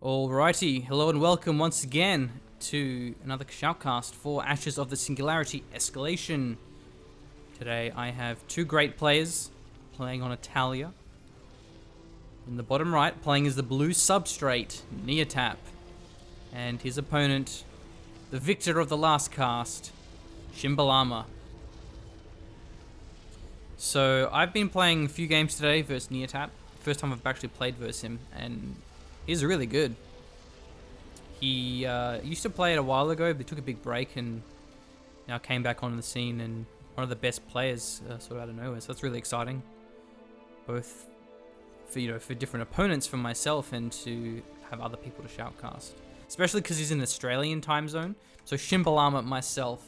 Alrighty, hello and welcome once again to another shoutcast for Ashes of the Singularity Escalation. Today I have two great players playing on Italia. In the bottom right, playing as the blue Substrate, Neatep, and his opponent, the victor of the last cast, Shimbalama. So I've been playing a few games today versus Neatep. First time I've actually played versus him, and he's really good. He used to play it a while ago, but he took a big break and now came back on the scene and one of the best players sort of out of nowhere. So that's really exciting, both for different opponents for myself and to have other people to shoutcast. Especially because he's in the Australian time zone. So Shimbalama, myself,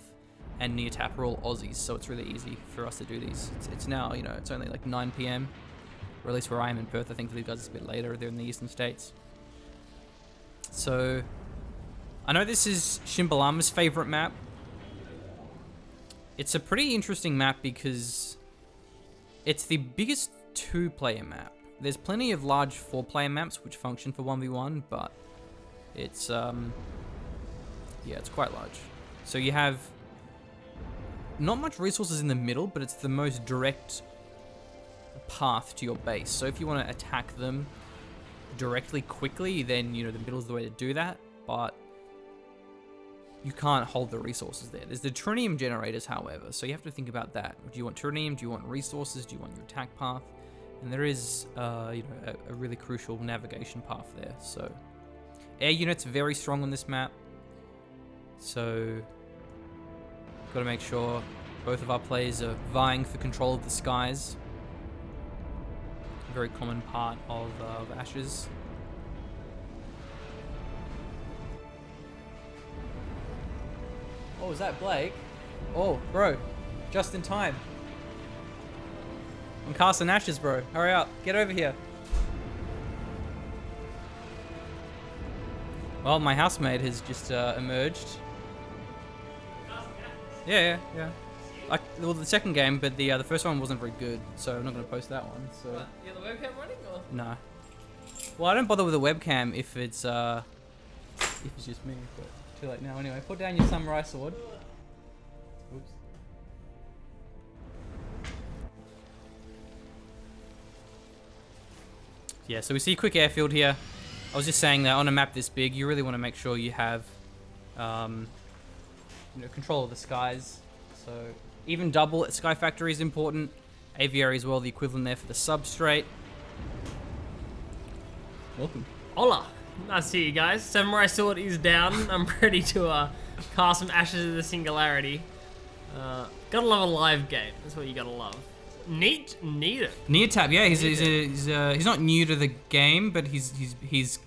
and Neatep are all Aussies, so it's really easy for us to do these. It's now, it's only like 9 PM, or at least where I am in Perth. I think for you guys it's a bit later. They're in the eastern states. So I know this is Shimbalama's favorite map. It's a pretty interesting map because it's the biggest 2-player map. There's plenty of large 4-player maps which function for 1v1, but it's it's quite large. So you have not much resources in the middle, but it's the most direct path to your base. So if you want to attack them directly quickly, then the middle is the way to do that, but you can't hold the resources there. There's the trinium generators, however, so you have to think about that. Do you want trinium? Do you want resources? Do you want your attack path? And there is a really crucial navigation path there. So air units are very strong on this map, so got to make sure both of our players are vying for control of the skies. Very common part of Ashes. Oh, is that Blake? Oh, bro, just in time. I'm casting Ashes, bro. Hurry up, get over here. Well, my housemate has just emerged. Yeah. Well, the second game, but the first one wasn't very good, so I'm not going to post that one. So. What, you have the webcam running, or? No. Well, I don't bother with a webcam if it's just me, but too late now. Anyway, put down your samurai sword. Oops. Yeah, so we see quick airfield here. I was just saying that on a map this big, you really want to make sure you have, control of the skies. So even double Sky Factory is important. Aviary as well, the equivalent there for the Substrate. Welcome. Hola. Nice to see you guys. Samurai Sword is down. I'm ready to cast some Ashes of the Singularity. Gotta love a live game. That's what you gotta love. Neatep. Neatep, yeah, he's not new to the game, but he's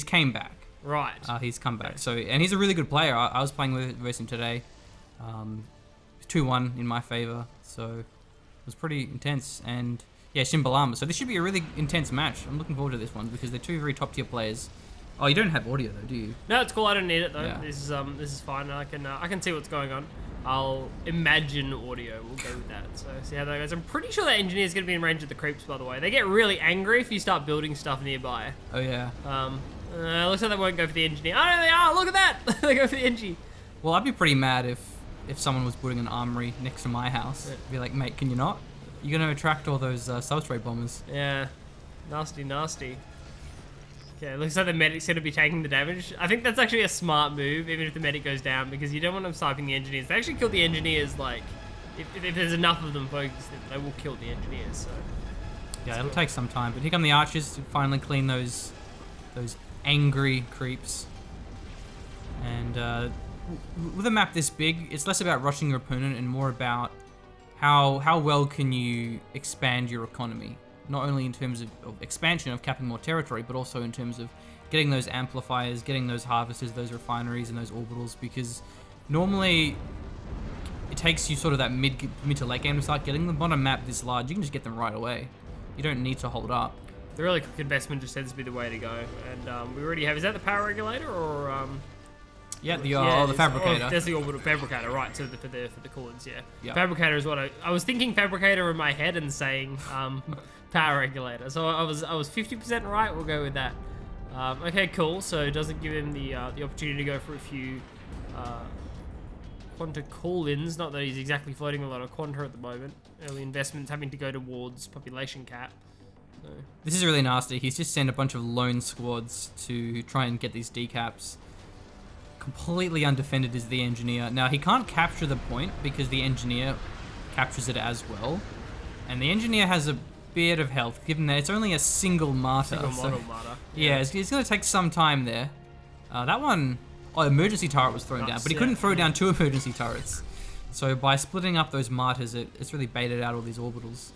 came back. Right. He's come back. Okay. So, and he's a really good player. I was playing with him today. 2-1 in my favor, so it was pretty intense. And yeah, Shimbalama. So this should be a really intense match. I'm looking forward to this one because they're two very top tier players. Oh, you don't have audio though, do you? No, it's cool. I don't need it though. Yeah. This is fine. I can see what's going on. I'll imagine audio. We'll go with that. So see how that goes. I'm pretty sure that engineer's gonna be in range of the creeps. By the way, they get really angry if you start building stuff nearby. Oh yeah. Looks like they won't go for the engineer. Oh no, they are. Look at that. They go for the engie. Well, I'd be pretty mad if someone was putting an armory next to my house. Yeah. Be like, mate, can you not? You're gonna attract all those substrate bombers. Yeah, nasty. Okay, it looks like the medic's gonna be taking the damage. I think that's actually a smart move, even if the medic goes down, because you don't want them sniping the engineers. They actually kill the engineers, like, if there's enough of them focused, they will kill the engineers, so. Yeah, it'll take some time, but here come the archers to finally clean those angry creeps. And with a map this big, it's less about rushing your opponent and more about how well can you expand your economy. Not only in terms of expansion of capping more territory, but also in terms of getting those amplifiers, getting those harvesters, those refineries, and those orbitals. Because normally it takes you sort of that mid to late game to start getting them. On a map this large, you can just get them right away. You don't need to hold up. The really quick investment just tends to be the way to go. And we already have. Is that the power regulator or? Yeah, the fabricator. Oh, that's the orbital fabricator, right? So for the coolants, yeah. Yep. Fabricator is what I was thinking. Fabricator in my head and saying power regulator. So I was 50% right. We'll go with that. Okay, cool. So it doesn't give him the opportunity to go for a few Quanta call-ins. Not that he's exactly floating a lot of Quanta at the moment. Early investments having to go towards population cap. So. This is really nasty. He's just sent a bunch of lone squads to try and get these decaps. Completely undefended is the engineer. Now, he can't capture the point because the engineer captures it as well. And the engineer has a bit of health, given that it's only a single martyr. Single model martyr. Yeah, it's going to take some time there. That one, emergency turret was thrown down, but he couldn't throw down 2 emergency turrets. So by splitting up those martyrs, it's really baited out all these orbitals.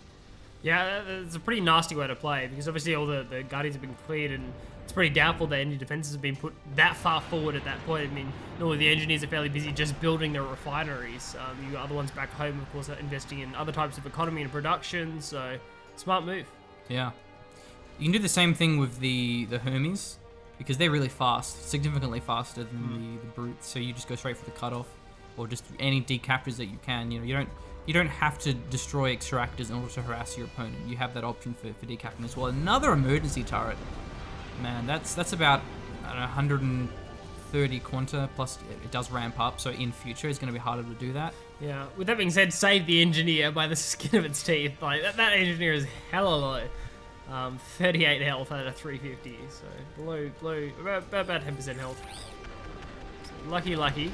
Yeah, it's a pretty nasty way to play, because obviously all the Guardians have been cleared, and it's pretty doubtful that any defenses have been put that far forward at that point. I mean, normally the engineers are fairly busy just building their refineries. You got other ones back home, of course, are investing in other types of economy and production, so smart move. Yeah. You can do the same thing with the Hermes, because they're really fast, significantly faster than the brutes, so you just go straight for the cutoff, or just any decaptors that you can. You know, you don't have to destroy extractors in order to harass your opponent. You have that option for decapping as well. Another emergency turret. Man, that's about, I don't know, 130 Quanta, plus it does ramp up, so in future it's going to be harder to do that. Yeah, with that being said, save the engineer by the skin of its teeth. Like, that engineer is hella low. 38 health out of 350, so below about 10% health. So lucky.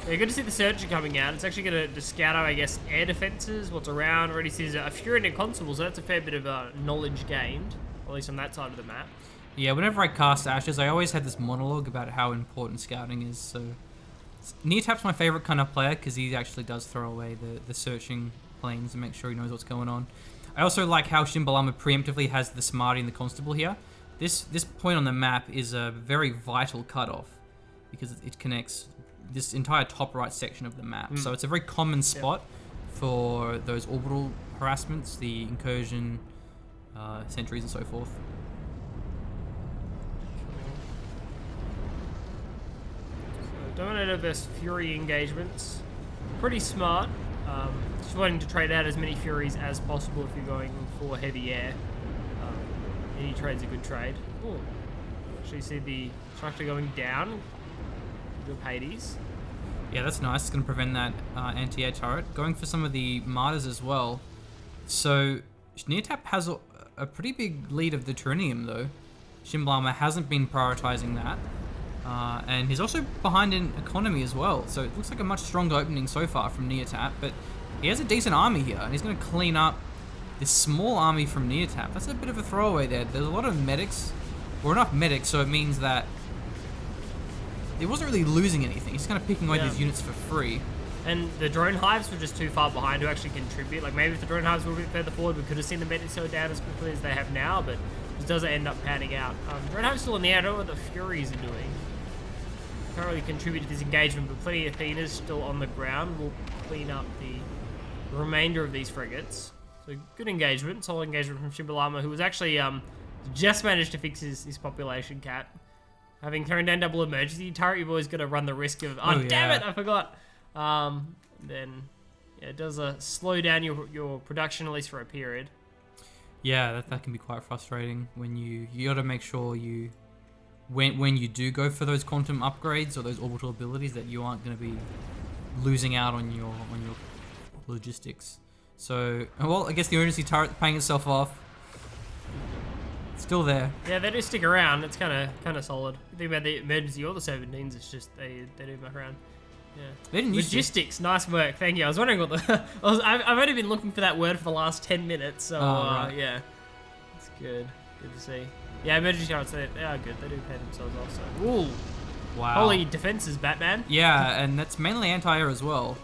Yeah, good to see the Searcher coming out. It's actually going to scout out, I guess, air defenses, what's around. Already sees a Fury and a Constable, so that's a fair bit of knowledge gained, at least on that side of the map. Yeah, whenever I cast Ashes, I always had this monologue about how important scouting is, so... Neatep's my favorite kind of player, because he actually does throw away the searching planes and make sure he knows what's going on. I also like how Shimbalama preemptively has the Smarty and the Constable here. This point on the map is a very vital cutoff, because it connects this entire top right section of the map. So it's a very common spot for those orbital harassments, the incursion, sentries and so forth. Dominator versus Fury engagements. Pretty smart. Just wanting to trade out as many Furies as possible if you're going for heavy air. Any trade's a good trade. Ooh. Actually see the structure going down. Good Hades. Yeah, that's nice. It's going to prevent that anti-air turret. Going for some of the martyrs as well. So Neatep has a pretty big lead of the Trinium though. Shimbalama hasn't been prioritizing that. And he's also behind in economy as well, so it looks like a much stronger opening so far from Neatep, but he has a decent army here, and he's going to clean up this small army from Neatep. That's a bit of a throwaway there. There's a lot of medics, or enough medics, so it means that he wasn't really losing anything. He's kind of picking away these units for free. And the drone hives were just too far behind to actually contribute. Like, maybe if the drone hives were a bit further forward, we could have seen the medics go down as quickly as they have now, but it doesn't end up panning out. Drone hives still in the air. I don't know what the Furies are doing. Can't really contribute to this engagement, but plenty of Athenas still on the ground. We'll clean up the remainder of these frigates. So good engagement, solid engagement from Shimbalama, who was actually just managed to fix his population cap. Having thrown down double emergency turret, you've always got to run the risk of, damn it, I forgot. Then it does slow down your production, at least for a period. Yeah, that can be quite frustrating when you got to make sure you... When you do go for those quantum upgrades or those orbital abilities, that you aren't going to be losing out on your logistics. So, well, I guess the emergency turret paying itself off. Still there. Yeah, they do stick around. It's kind of solid. The thing about the emergency or the 17s, it's just they do muck around. Yeah. They didn't use logistics. Nice work. Thank you. I was wondering what the I've only been looking for that word for the last 10 minutes. So right. Yeah, it's good. Good to see. Yeah, emergency turrets, they are good. They do pay themselves off, so... Ooh. Wow. Holy defenses, Batman. Yeah, and that's mainly anti-air as well.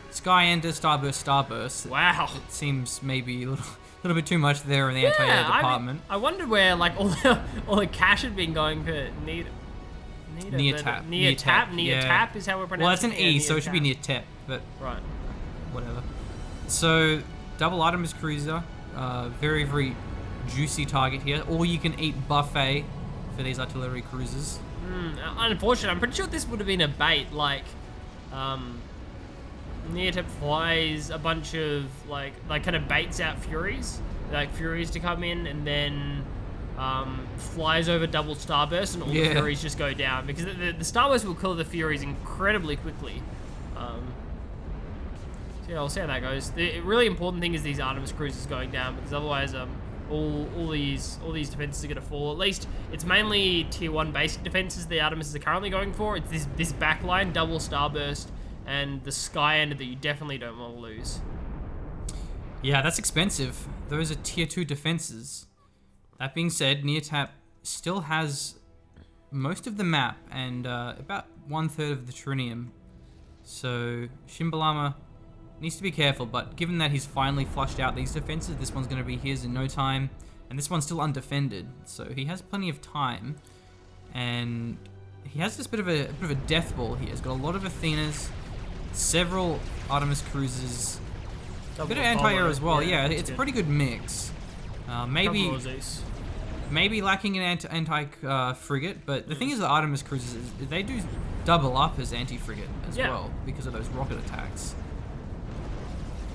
Sky Ender, Starburst. Wow. It seems maybe a little bit too much there in the anti-air department. I wondered where, like, all the cash had been going for Neatep. Neatep is how we're pronouncing it. Well, it's an E, so it should be Neatep, but... Right. Whatever. So, double Artemis Cruiser. Very, very... juicy target here. All you can eat buffet for these artillery cruisers. Unfortunate. I'm pretty sure this would have been a bait. Like, Neatep flies a bunch of like kind of baits out Furies, like Furies to come in, and then flies over double starburst and all the Furies just go down, because the starburst will kill the Furies incredibly quickly. So yeah, we'll see how that goes. The really important thing is these Artemis cruisers going down, because otherwise all these defenses are going to fall. At least it's mainly tier 1 basic defenses the Artemis are currently going for. It's this backline, double starburst, and the sky end that you definitely don't want to lose. Yeah, that's expensive. Those are tier 2 defenses. That being said, Neatep still has most of the map and about 1/3 of the trinium. So Shimbalama needs to be careful, but given that he's finally flushed out these defenses, this one's going to be his in no time, and this one's still undefended, so he has plenty of time. And he has this bit of a death ball here. He's got a lot of Athenas, several Artemis cruisers, a bit of anti-air as well. Yeah, it's a pretty good mix. Maybe lacking an anti-frigate, but the thing is, the Artemis cruisers, they do double up as anti-frigate as well because of those rocket attacks.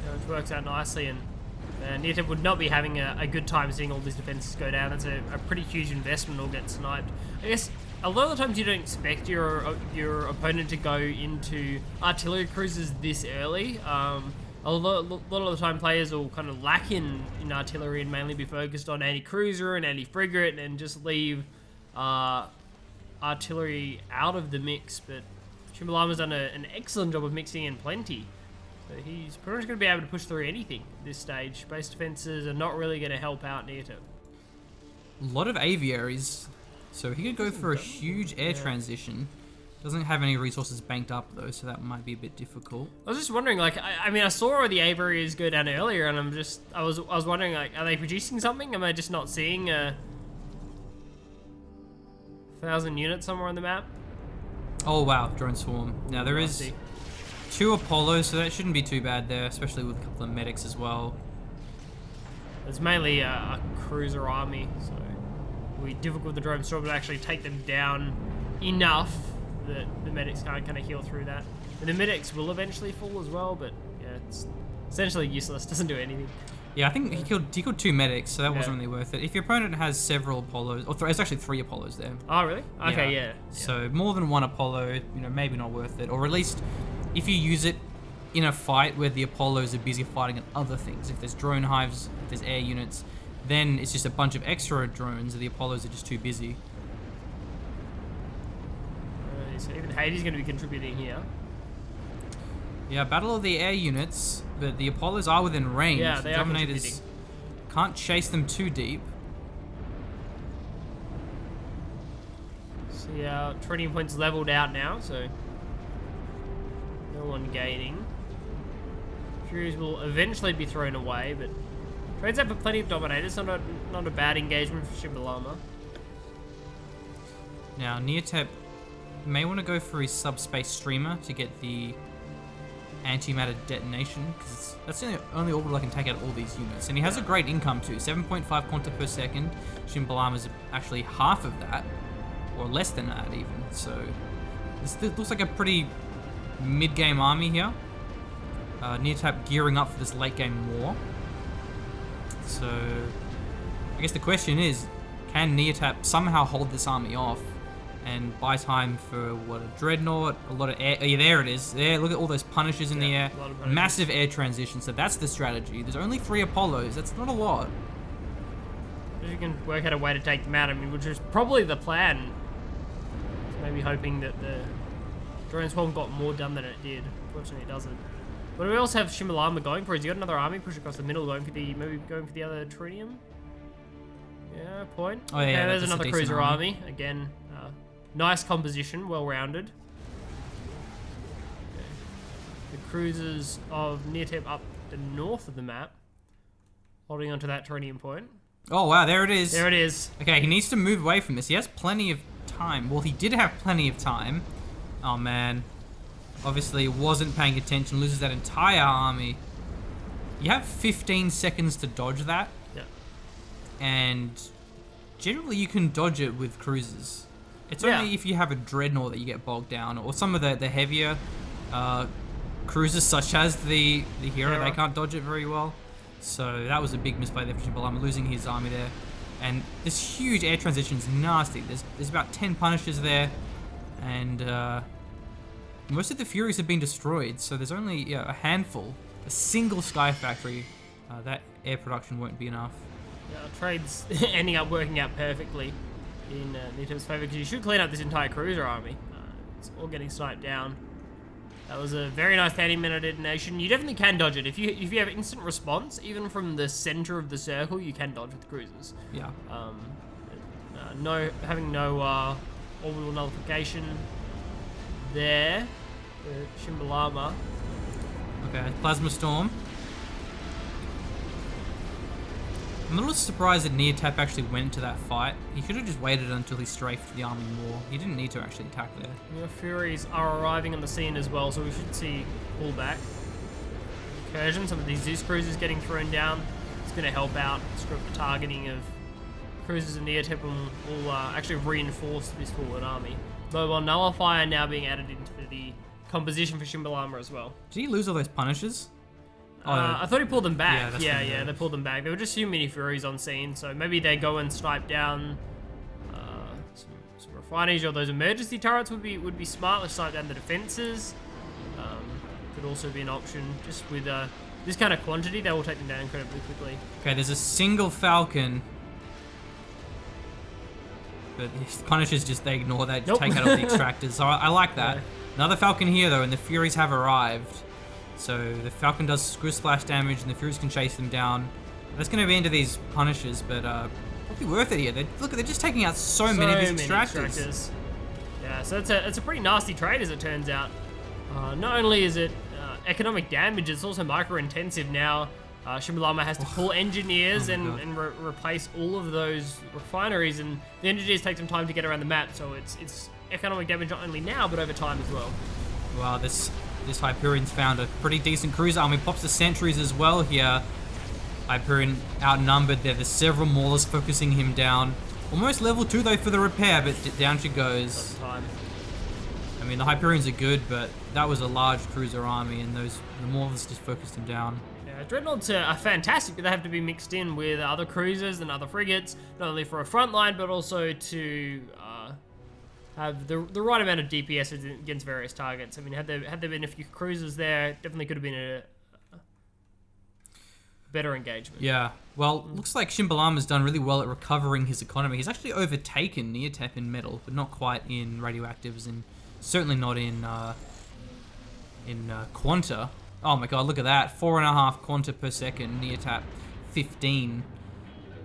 Yeah, which works out nicely, and Neatep would not be having a good time seeing all these defenses go down. It's a pretty huge investment or get sniped. I guess a lot of the times you don't expect your opponent to go into artillery cruisers this early. A lot of the time players will kind of lack in artillery and mainly be focused on anti-cruiser and anti-frigate and just leave artillery out of the mix. But Shimbalama's done an excellent job of mixing in plenty. So he's pretty much going to be able to push through anything at this stage. Base defenses are not really going to help out Neatep. A lot of aviaries, so he could go for a huge air transition. Doesn't have any resources banked up though, so that might be a bit difficult. I was just wondering, like, I mean, I saw the aviaries go down earlier, and I was wondering, like, are they producing something? Am I just not seeing 1,000 units somewhere on the map? Oh wow, drone swarm. Now there is 2 Apollos, so that shouldn't be too bad there, especially with a couple of medics as well. It's mainly a cruiser army, so it'll be difficult with the drone storm to actually take them down enough that the medics can't kind of heal through that. And the medics will eventually fall as well, but yeah, it's essentially useless. Doesn't do anything. Yeah, I think he killed 2 medics, so that wasn't really worth it. If your opponent has several Apollos, or it's actually 3 Apollos there. Oh, really? Okay, yeah. So more than 1 Apollo, maybe not worth it. Or at least if you use it in a fight where the Apollos are busy fighting on other things. If there's drone hives, if there's air units, then it's just a bunch of extra drones, and the Apollos are just too busy. So even Hades is going to be contributing here. Yeah, battle of the air units, but the Apollos are within range. Yeah, they Dominators can't chase them too deep. See, our training points leveled out now, so no one gaining. Furies will eventually be thrown away, but trades out for plenty of Dominators. Not a bad engagement for Shimbalama. Now, Neatep may want to go for his subspace streamer to get the antimatter detonation, because that's the only orbital I can take out all these units. And he has a great income too, 7.5 quanta per second. Shimbalama's actually half of that, or less than that even. So this looks like a pretty mid-game army here. Neatep gearing up for this late-game war. So I guess the question is, can Neatep somehow hold this army off and buy time for what, a Dreadnought, a lot of air? Yeah, there it is. There, look at all those Punishers in the air. Massive air transition. So that's the strategy. There's only 3 Apollos. That's not a lot. If you can work out a way to take them out, I mean, which is probably the plan. Maybe hoping that the drone swarm got more done than it did. Fortunately, it doesn't. What do we else have Shimbalama going for? Has he got another army push across the middle, maybe going for the other trinium? Yeah, point. Oh, yeah, okay, there's that's another cruiser army. Again, nice composition, well-rounded. Okay. The cruisers of Neatep up the north of the map, holding onto that trinium point. Oh, wow, there it is. There it is. Okay, he needs to move away from this. He has plenty of time. Well, he did have plenty of time. Oh, man. Obviously, wasn't paying attention, loses that entire army. You have 15 seconds to dodge that. Yeah. And generally, you can dodge it with cruisers. It's only if you have a Dreadnought that you get bogged down, or some of the heavier cruisers, such as the Hero, they can't dodge it very well. So that was a big misplay there for Shimbalama, losing his army there. And this huge air transition is nasty. There's about 10 Punishers there, and most of the Furies have been destroyed, so there's only a handful. A single Sky Factory, that air production won't be enough. Yeah, trade's ending up working out perfectly in Neatep's favor, because you should clean up this entire cruiser army. It's all getting sniped down. That was a very nice 30-minute detonation. You definitely can dodge it. If you have instant response, even from the center of the circle, you can dodge with the cruisers. Yeah. Having no orbital nullification there for Shimbalama. Okay, Plasma Storm. I'm a little surprised that Neatep actually went to that fight. He should have just waited until he strafed the army more. He didn't need to actually attack there. The Furies are arriving on the scene as well, so we should see pullback. Incursion, some of these Zeus cruisers getting thrown down. It's going to help out, screw up the targeting of cruisers in Neatep, and will actually reinforce this forward army. Mobile Nullifier now being added into the composition for Shimbalama as well. Did he lose all those Punishers? I thought he pulled them back. Yeah, They pulled them back. There were just too many Furies on scene, so maybe they go and snipe down some refineries, or those emergency turrets would be smart. Let's snipe down the defenses. Could also be an option. Just with this kind of quantity, they will take them down incredibly quickly. Okay, there's a single Falcon. But the Punishers they ignore that, just take out all the extractors. So I like that. Yeah. Another Falcon here though, and the Furies have arrived. So the Falcon does screw splash damage, and the Furies can chase them down. That's going to be into these Punishers, but it'll be worth it here. They're just taking out so many of these extractors. Yeah, so it's a pretty nasty trade as it turns out. Not only is it economic damage, it's also micro-intensive now. Shimbalama has to pull engineers and replace all of those refineries, and the engineers take some time to get around the map, so it's economic damage not only now, but over time as well. Wow, this Hyperion's found a pretty decent cruiser army. Pops the sentries as well here. Hyperion outnumbered there. There's several Maulers focusing him down. Almost level 2 though for the repair, but down she goes. Time. I mean, the Hyperions are good, but that was a large cruiser army, and the Maulers just focused him down. Yeah, Dreadnoughts are fantastic, but they have to be mixed in with other cruisers and other frigates, not only for a front line, but also to have the right amount of DPS against various targets. I mean, had there been a few cruisers there, definitely could have been a better engagement. Yeah, well, looks like Shimbalama's done really well at recovering his economy. He's actually overtaken Neatep in metal, but not quite in radioactives, and certainly not in Quanta. Oh my god, look at that. 4.5 Quanta per second, Neatep 15.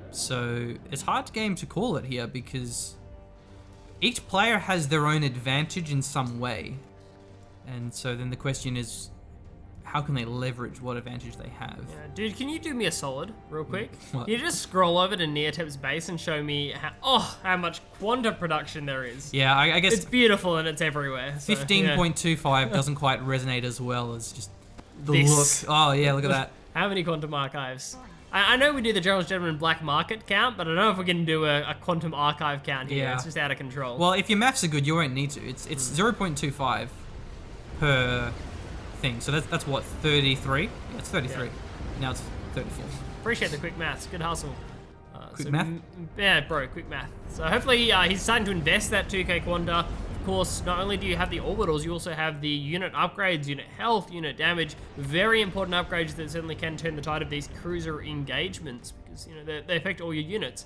So it's hard game to call it here, because each player has their own advantage in some way. And so then the question is, how can they leverage what advantage they have? Yeah, dude, can you do me a solid, real quick? What? Can you just scroll over to Neatep's base and show me how much Quanta production there is? Yeah, I guess it's beautiful and it's everywhere. So, 15.25 doesn't quite resonate as well as just the this. look. Oh yeah, look at that. How many quantum archives? I know we do the Gerald's Gentleman black market count, but I don't know if we're going to do a quantum archive count here. Yeah. It's just out of control. Well, if your maths are good, you won't need to. It's 0.25 per thing. So that's what, 33? Yeah, it's 33. Yeah. Now it's 34. Appreciate the quick maths. Good hustle. Quick math? Yeah, bro, quick math. So hopefully he's starting to invest that 2k Quanta. Of course, not only do you have the orbitals, you also have the unit upgrades, unit health, unit damage. Very important upgrades that certainly can turn the tide of these cruiser engagements, because they affect all your units.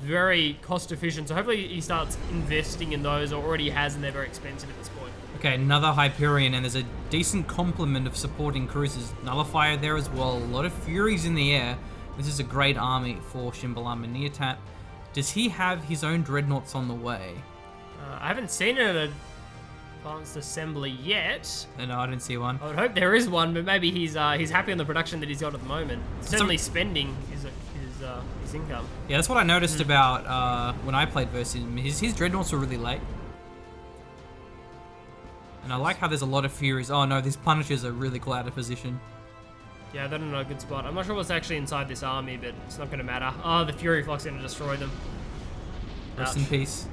Very cost efficient. So hopefully he starts investing in those, or already has, and they're very expensive at this point. Okay, another Hyperion, and there's a decent complement of supporting cruisers. Nullifier there as well. A lot of Furies in the air. This is a great army for Shimbalama Neatep. Does he have his own Dreadnoughts on the way? I haven't seen it at Advanced Assembly yet. No, I didn't see one. I would hope there is one, but maybe he's happy on the production that he's got at the moment. Certainly spending his income. Yeah, that's what I noticed about when I played versus him. His Dreadnoughts were really late. And I like how there's a lot of Furies. Oh no, these Punishers are really cool out of position. Yeah, they're in a good spot. I'm not sure what's actually inside this army, but it's not going to matter. Oh, the Fury Flock's going to destroy them. Rest in peace.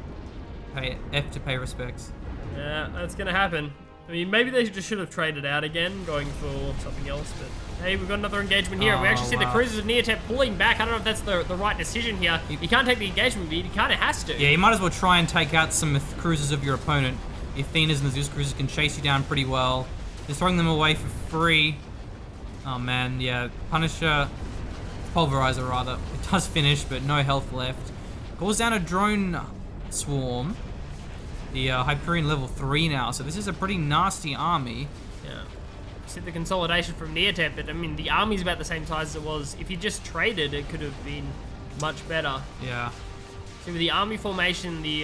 Pay F to pay respects. Yeah, that's going to happen. I mean, maybe they just should have traded out again, going for something else, but Hey, we've got another engagement here. We actually see the cruisers of Neatep pulling back. I don't know if that's the right decision here. He can't take the engagement, but he kind of has to. Yeah, you might as well try and take out some cruisers of your opponent. The Athenas and the Zeus cruisers can chase you down pretty well. Just throwing them away for free. Oh man, yeah. Punisher, Pulverizer rather. It does finish, but no health left. Calls down a drone swarm. The Hyperion level 3 now, so this is a pretty nasty army. Yeah. See the consolidation from Neatep, but I mean the army's about the same size as it was. If you just traded, it could have been much better. Yeah. See with the army formation, the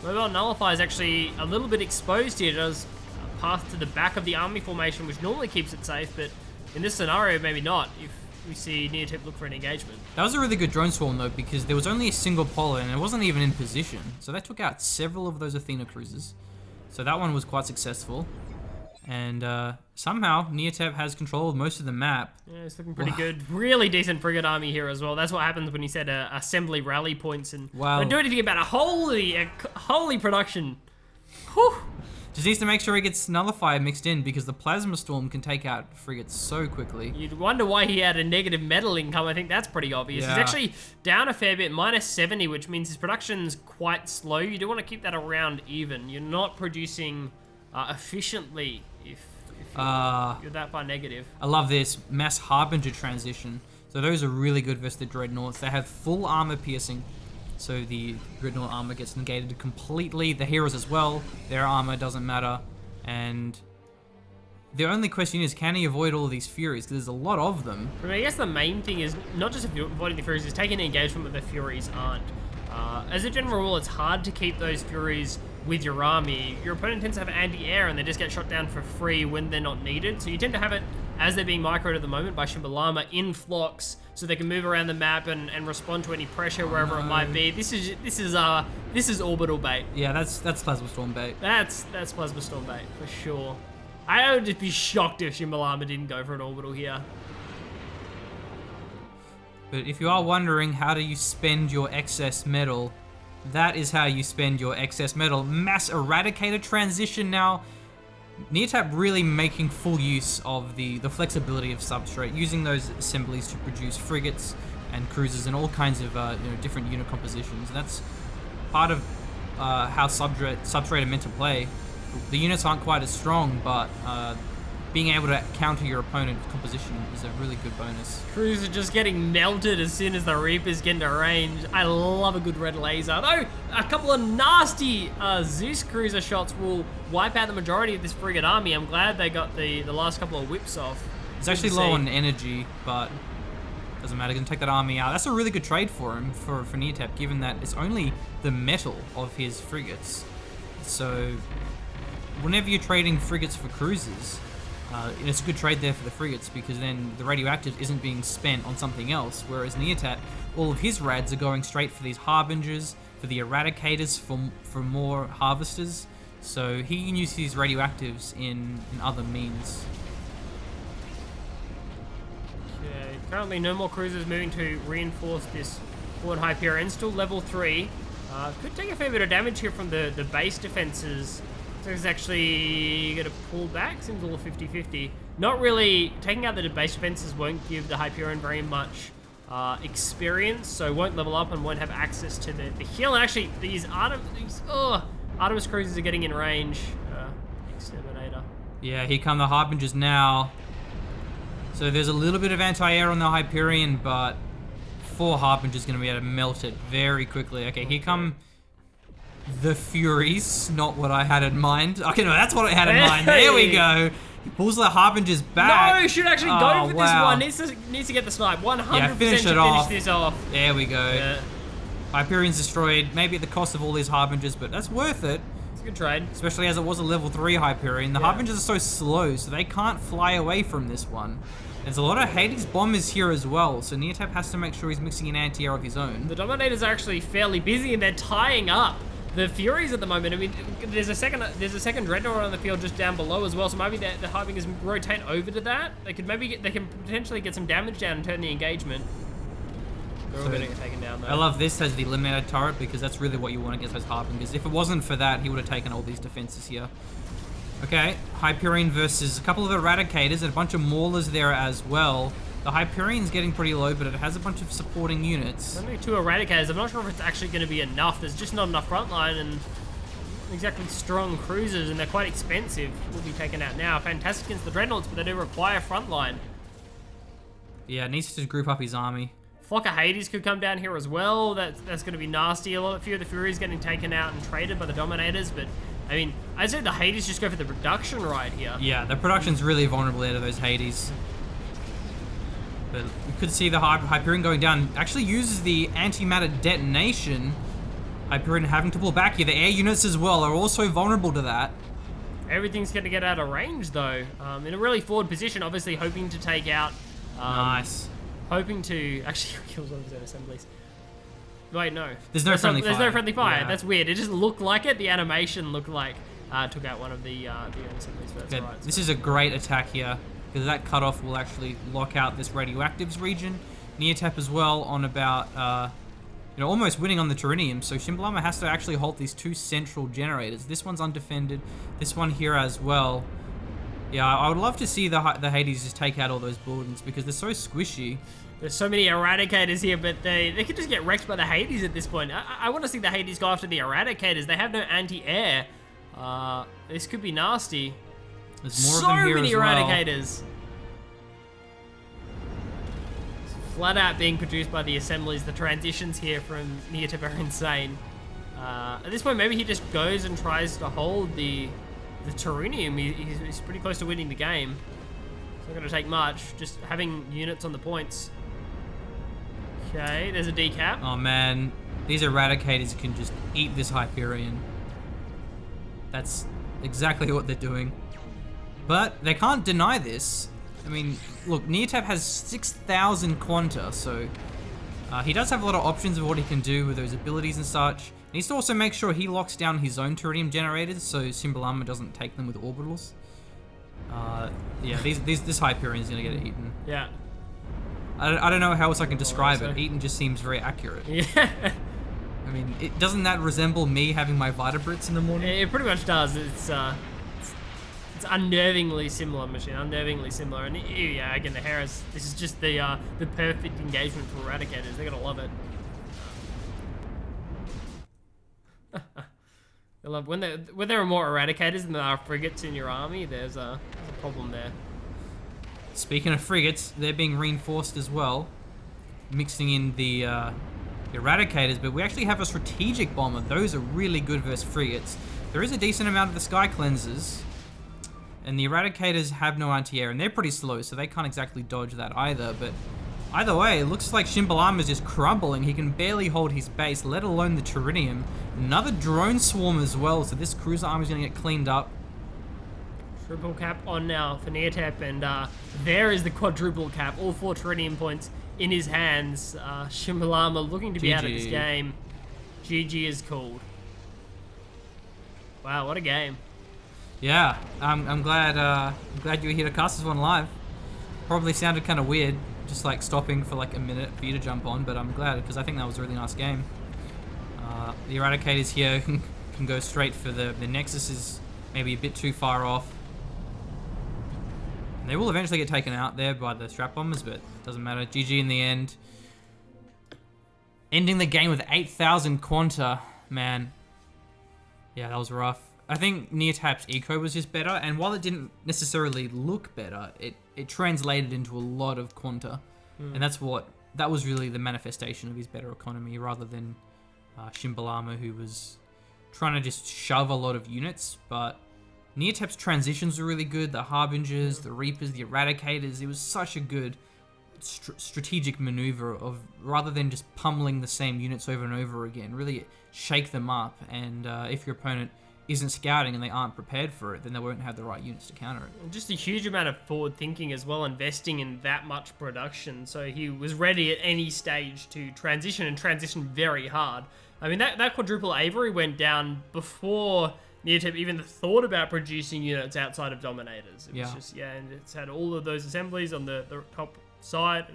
Mobile Nullifier is actually a little bit exposed here. It does a path to the back of the army formation, which normally keeps it safe, but in this scenario, maybe not, if we see Neatep look for an engagement. That was a really good drone swarm, though, because there was only a single polar, and it wasn't even in position. So that took out several of those Athena cruisers. So that one was quite successful. And somehow, Neatep has control of most of the map. Yeah, it's looking pretty good. Really decent frigate army here as well. That's what happens when you set assembly rally points and don't do anything about a holy production. Whew. Just needs to make sure he gets Nullifier mixed in, because the Plasma Storm can take out frigates so quickly. You'd wonder why he had a negative metal income. I think that's pretty obvious. Yeah. He's actually down a fair bit, minus 70, which means his production's quite slow. You do want to keep that around even. You're not producing efficiently if you're that far negative. I love this Mass Harbinger transition. So those are really good versus the Dreadnoughts. They have full armor piercing. So the Dreadnought armor gets negated completely. The heroes as well. Their armor doesn't matter. And the only question is, can he avoid all of these Furies? Because there's a lot of them. But I guess the main thing is not just avoiding the Furies, is taking an engagement where the Furies aren't. As a general rule, it's hard to keep those Furies with your army. Your opponent tends to have anti-air and they just get shot down for free when they're not needed. So you tend to have it as they're being microed at the moment by Shimbalama in flocks, so they can move around the map and respond to any pressure wherever it might be. This is orbital bait. Yeah, that's Plasma Storm bait. That's Plasma Storm bait for sure. I would just be shocked if Shimbalama didn't go for an orbital here. But if you are wondering how do you spend your excess metal, that is how you spend your excess metal. Mass Eradicator transition now. Neatep really making full use of the flexibility of Substrate, using those assemblies to produce frigates and cruisers and all kinds of different unit compositions. And that's part of how Substrate are meant to play. The units aren't quite as strong, but being able to counter your opponent's composition is a really good bonus. Crews are just getting melted as soon as the Reapers get into range. I love a good red laser. Though, a couple of nasty Zeus cruiser shots will wipe out the majority of this frigate army. I'm glad they got the last couple of whips off. It's actually low on energy, but doesn't matter. Gonna take that army out. That's a really good trade for him, for Neatep, given that it's only the metal of his frigates. So, whenever you're trading frigates for cruisers, it's a good trade there for the frigates, because then the radioactive isn't being spent on something else, whereas Neatep, all of his rads are going straight for these harbingers, for the eradicators, for more harvesters, so he can use his radioactives in other means. Okay, currently no more cruisers moving to reinforce this forward Hyperion, still level 3. Could take a fair bit of damage here from the base defenses. So it's actually going to pull back. Seems a little 50-50. Not really. Taking out the base defenses won't give the Hyperion very much experience, so won't level up and won't have access to the heal. And actually, these Artemis cruisers are getting in range. Exterminator. Yeah, here come the Harbingers now. So there's a little bit of anti-air on the Hyperion, but 4 Harbingers going to be able to melt it very quickly. Okay, here come the Furies, not what I had in mind. Okay, no, that's what I had in mind. There we go. He pulls the Harbingers back. No, should actually go for this one. Needs to get the snipe. 100% finish this off. There we go. Yeah. Hyperion's destroyed, maybe at the cost of all these Harbingers, but that's worth it. It's a good trade. Especially as it was a level 3 Hyperion. The Harbingers are so slow, so they can't fly away from this one. There's a lot of Hades bombers here as well, so Neatep has to make sure he's mixing in anti-air of his own. The Dominators are actually fairly busy and they're tying up the Furies at the moment. I mean, there's a second Dreadnought on the field just down below as well, so maybe the Harbingers rotate over to that. They can potentially get some damage down and turn the engagement. They're all going to get taken down though. I love this as the eliminator turret, because that's really what you want against those Harbingers. If it wasn't for that, he would have taken all these defenses here. Okay, Hyperion versus a couple of Eradicators and a bunch of Maulers there as well. The Hyperion's getting pretty low, but it has a bunch of supporting units. Only 2 Eradicators. I'm not sure if it's actually going to be enough. There's just not enough frontline and exactly strong cruisers, and they're quite expensive. Will be taken out now. Fantastic against the Dreadnoughts, but they do require frontline. Yeah, needs to group up his army. Flock of Hades could come down here as well. That's going to be nasty. A few of the Furies getting taken out and traded by the Dominators, but I mean, I'd say the Hades just go for the production right here. Yeah, the production's really vulnerable out of those Hades. But you could see the Hyperion going down. Actually uses the antimatter detonation. Hyperion having to pull back here. The air units as well are also vulnerable to that. Everything's going to get out of range though. In a really forward position, obviously hoping to take out... Nice. Hoping to... Actually, kills one of his own assemblies. Wait, no. There's no friendly fire. There's no friendly fire. Yeah. That's weird. It just looked like it. The animation looked like took out one of the own assemblies. But that's alright. This is a great attack here, because that cutoff will actually lock out this radioactives region. Neatep as well on about, almost winning on the Terranium. So Shimbalama has to actually hold these 2 central generators. This one's undefended. This one here as well. Yeah, I would love to see the Hades just take out all those buildings because they're so squishy. There's so many Eradicators here, but they could just get wrecked by the Hades at this point. I want to see the Hades go after the Eradicators. They have no anti-air. This could be nasty. There's more of them here So many as well. Eradicators. Flat out being produced by the assemblies. The transitions here from Neatep are insane. At this point, maybe he just goes and tries to hold the Terranium. He's pretty close to winning the game. It's not going to take much. Just having units on the points. Okay, there's a decap. Oh man, these Eradicators can just eat this Hyperion. That's exactly what they're doing. But they can't deny this. I mean, look, Neatep has 6,000 Quanta, so he does have a lot of options of what he can do with those abilities and such. He needs to also make sure he locks down his own Terranium generators so Shimbalama doesn't take them with orbitals. Yeah, this Hyperion is going to get eaten. Yeah. I don't know how else I can describe it. Eaten just seems very accurate. Yeah. I mean, doesn't that resemble me having my Vitabrits in the morning? It pretty much does. It's unnervingly similar, machine. Unnervingly similar. And yeah, again, the Harris. This is just the perfect engagement for Eradicators. They're gonna love it. I love when there are more Eradicators than there are frigates in your army. There's a problem there. Speaking of frigates, they're being reinforced as well, mixing in the Eradicators, but we actually have a strategic bomber. Those are really good versus frigates. There is a decent amount of the Sky Cleansers, and the Eradicators have no anti-air, and they're pretty slow, so they can't exactly dodge that either, but either way, it looks like Shimbalama is just crumbling. He can barely hold his base, let alone the Terranium. Another drone swarm as well, so this cruiser army is going to get cleaned up. Triple cap on now for Neatep, and there is the quadruple cap. All 4 Terranium points in his hands. Shimbalama looking to be out of this game. GG is called. Wow, what a game. Yeah, I'm glad you were here to cast this one live. Probably sounded kind of weird, just like stopping for like a minute for you to jump on, but I'm glad because I think that was a really nice game. The Eradicators here can go straight for the Nexus is maybe a bit too far off. And they will eventually get taken out there by the Strap Bombers, but it doesn't matter. GG in the end. Ending the game with 8,000 Quanta, man. Yeah, that was rough. I think Neatep's eco was just better, and while it didn't necessarily look better, it translated into a lot of Quanta. And that was really the manifestation of his better economy, rather than Shimbalama, who was trying to just shove a lot of units. But Neatep's transitions were really good. The Harbingers, the Reapers, the Eradicators. It was such a good strategic maneuver of, rather than just pummeling the same units over and over again, really shake them up. And if your opponent isn't scouting and they aren't prepared for it, then they won't have the right units to counter it. Just a huge amount of forward thinking as well, investing in that much production. So he was ready at any stage to transition, and transition very hard. I mean, that quadruple Avery went down before Neatep even thought about producing units outside of Dominators. It was just, and it's had all of those assemblies on the top side.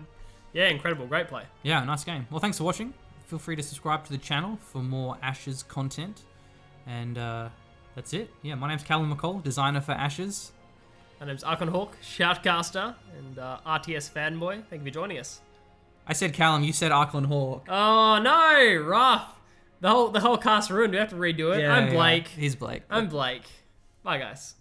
Yeah, incredible. Great play. Yeah, nice game. Well, thanks for watching. Feel free to subscribe to the channel for more Ashes content. And That's it. Yeah, my name's Callum McCall, designer for Ashes. My name's Archon Hawk, Shoutcaster, and RTS fanboy. Thank you for joining us. I said Callum, you said Arklin Hawk. Oh no, rough. The whole cast ruined. Do we have to redo it? Yeah, I'm Blake. He's Blake. I'm Blake. Bye guys.